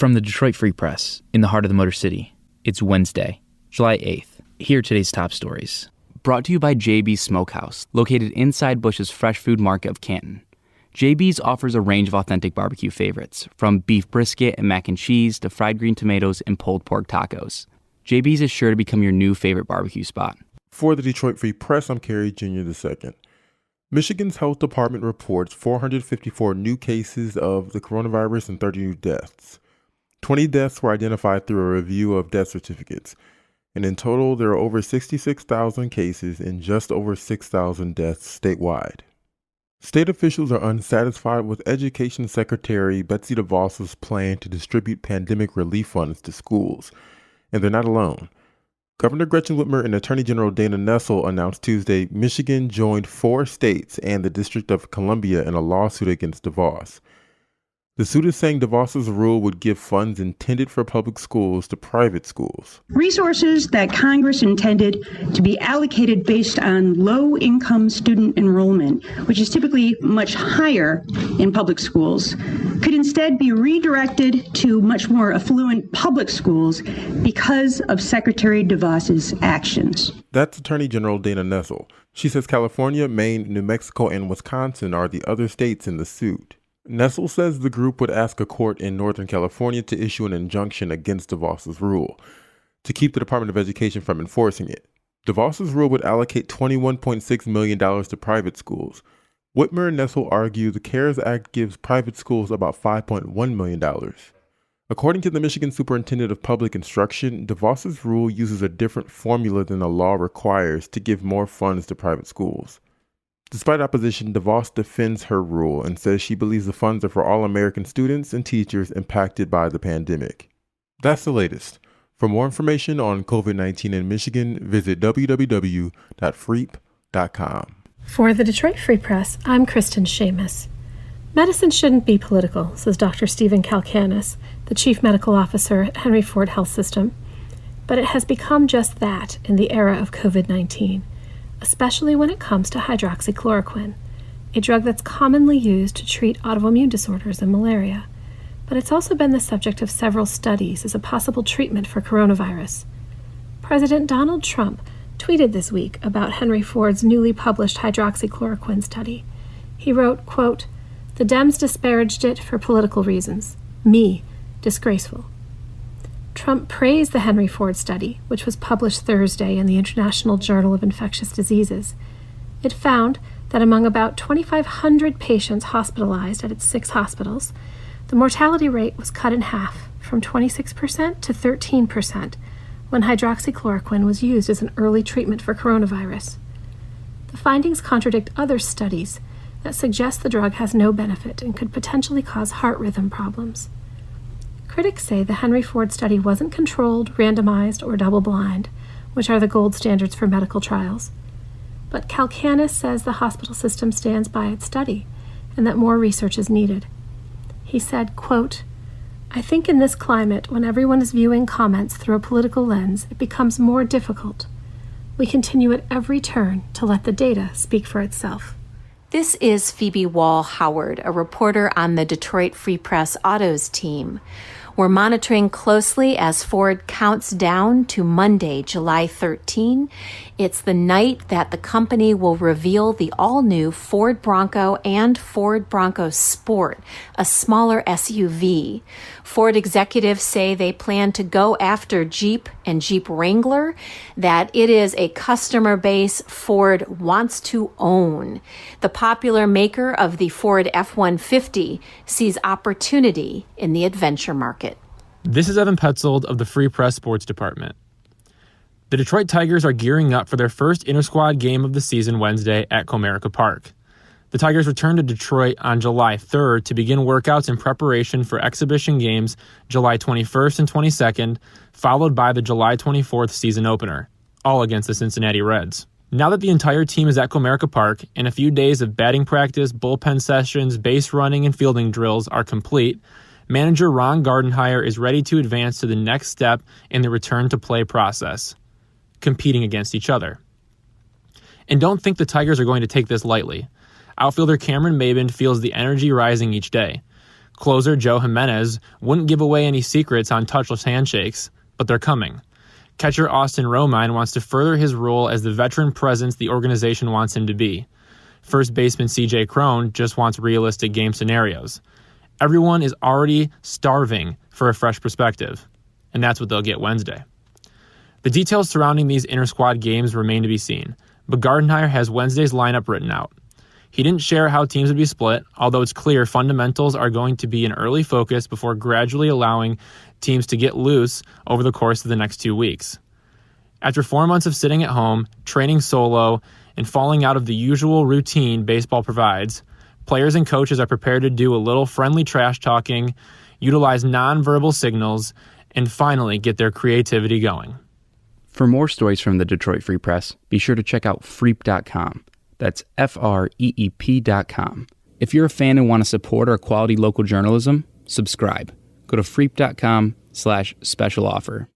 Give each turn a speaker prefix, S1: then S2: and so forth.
S1: From the Detroit Free Press, in the heart of the Motor City, it's Wednesday, July 8th. Here are today's top stories. Brought to you by JB's Smokehouse, located inside Bush's Fresh Food Market of Canton. JB's offers a range of authentic barbecue favorites, from beef brisket and mac and cheese to fried green tomatoes and pulled pork tacos. JB's is sure to become your new favorite barbecue spot.
S2: For the Detroit Free Press, I'm Kerry Jr. II. Michigan's health department reports 454 new cases of the coronavirus and 30 new deaths. 20 deaths were identified through a review of death certificates, and in total, there are over 66,000 cases and just over 6,000 deaths statewide. State officials are unsatisfied with Education Secretary Betsy DeVos's plan to distribute pandemic relief funds to schools, and they're not alone. Governor Gretchen Whitmer and Attorney General Dana Nessel announced Tuesday Michigan joined 4 states and the District of Columbia in a lawsuit against DeVos. The suit is saying DeVos's rule would give funds intended for public schools to private schools.
S3: Resources that Congress intended to be allocated based on low-income student enrollment, which is typically much higher in public schools, could instead be redirected to much more affluent public schools because of Secretary DeVos's actions.
S2: That's Attorney General Dana Nessel. She says California, Maine, New Mexico, and Wisconsin are the other states in the suit. Nessel says the group would ask a court in Northern California to issue an injunction against DeVos's rule to keep the Department of Education from enforcing it. DeVos's rule would allocate $21.6 million to private schools. Whitmer and Nessel argue the CARES Act gives private schools about $5.1 million. According to the Michigan Superintendent of Public Instruction, DeVos's rule uses a different formula than the law requires to give more funds to private schools. Despite opposition, DeVos defends her rule and says she believes the funds are for all American students and teachers impacted by the pandemic. That's the latest. For more information on COVID-19 in Michigan, visit www.freep.com.
S4: For the Detroit Free Press, I'm Kristen Seamus. Medicine shouldn't be political, says Dr. Stephen Kalkanis, the Chief Medical Officer at Henry Ford Health System. But it has become just that in the era of COVID-19. Especially when it comes to hydroxychloroquine, a drug that's commonly used to treat autoimmune disorders and malaria. But it's also been the subject of several studies as a possible treatment for coronavirus. President Donald Trump tweeted this week about Henry Ford's newly published hydroxychloroquine study. He wrote, quote, "The Dems disparaged it for political reasons. Me, disgraceful." Trump praised the Henry Ford study, which was published Thursday in the International Journal of Infectious Diseases. It found that among about 2,500 patients hospitalized at its 6 hospitals, the mortality rate was cut in half, from 26% to 13%, when hydroxychloroquine was used as an early treatment for coronavirus. The findings contradict other studies that suggest the drug has no benefit and could potentially cause heart rhythm problems. Critics say the Henry Ford study wasn't controlled, randomized, or double-blind, which are the gold standards for medical trials. But Kalkanis says the hospital system stands by its study and that more research is needed. He said, quote, "I think in this climate, when everyone is viewing comments through a political lens, it becomes more difficult. We continue at every turn to let the data speak for itself."
S5: This is Phoebe Wall-Howard, a reporter on the Detroit Free Press Autos team. We're monitoring closely as Ford counts down to Monday, July 13. It's the night that the company will reveal the all-new Ford Bronco and Ford Bronco Sport, a smaller SUV. Ford executives say they plan to go after Jeep and Jeep Wrangler, that it is a customer base Ford wants to own. The popular maker of the Ford F-150 sees opportunity in the adventure market.
S6: This is Evan Petzold of the Free Press Sports Department. The Detroit Tigers are gearing up for their first inter-squad game of the season Wednesday at Comerica Park. The Tigers return to Detroit on July 3rd to begin workouts in preparation for exhibition games July 21st and 22nd, followed by the July 24th season opener, all against the Cincinnati Reds. Now that the entire team is at Comerica Park and a few days of batting practice, bullpen sessions, base running, and fielding drills are complete, manager Ron Gardenhire is ready to advance to the next step in the return-to-play process, competing against each other. And don't think the Tigers are going to take this lightly. Outfielder Cameron Maybin feels the energy rising each day. Closer Joe Jimenez wouldn't give away any secrets on touchless handshakes, but they're coming. Catcher Austin Romine wants to further his role as the veteran presence the organization wants him to be. First baseman C.J. Cron just wants realistic game scenarios. Everyone is already starving for a fresh perspective, and that's what they'll get Wednesday. The details surrounding these inter-squad games remain to be seen, but Gardenhire has Wednesday's lineup written out. He didn't share how teams would be split, although it's clear fundamentals are going to be an early focus before gradually allowing teams to get loose over the course of the next 2 weeks. After 4 months of sitting at home, training solo, and falling out of the usual routine baseball provides, players and coaches are prepared to do a little friendly trash talking, utilize nonverbal signals, and finally get their creativity going.
S1: For more stories from the Detroit Free Press, be sure to check out freep.com. That's FREEP.com. If you're a fan and want to support our quality local journalism, subscribe. Go to freep.com/special offer.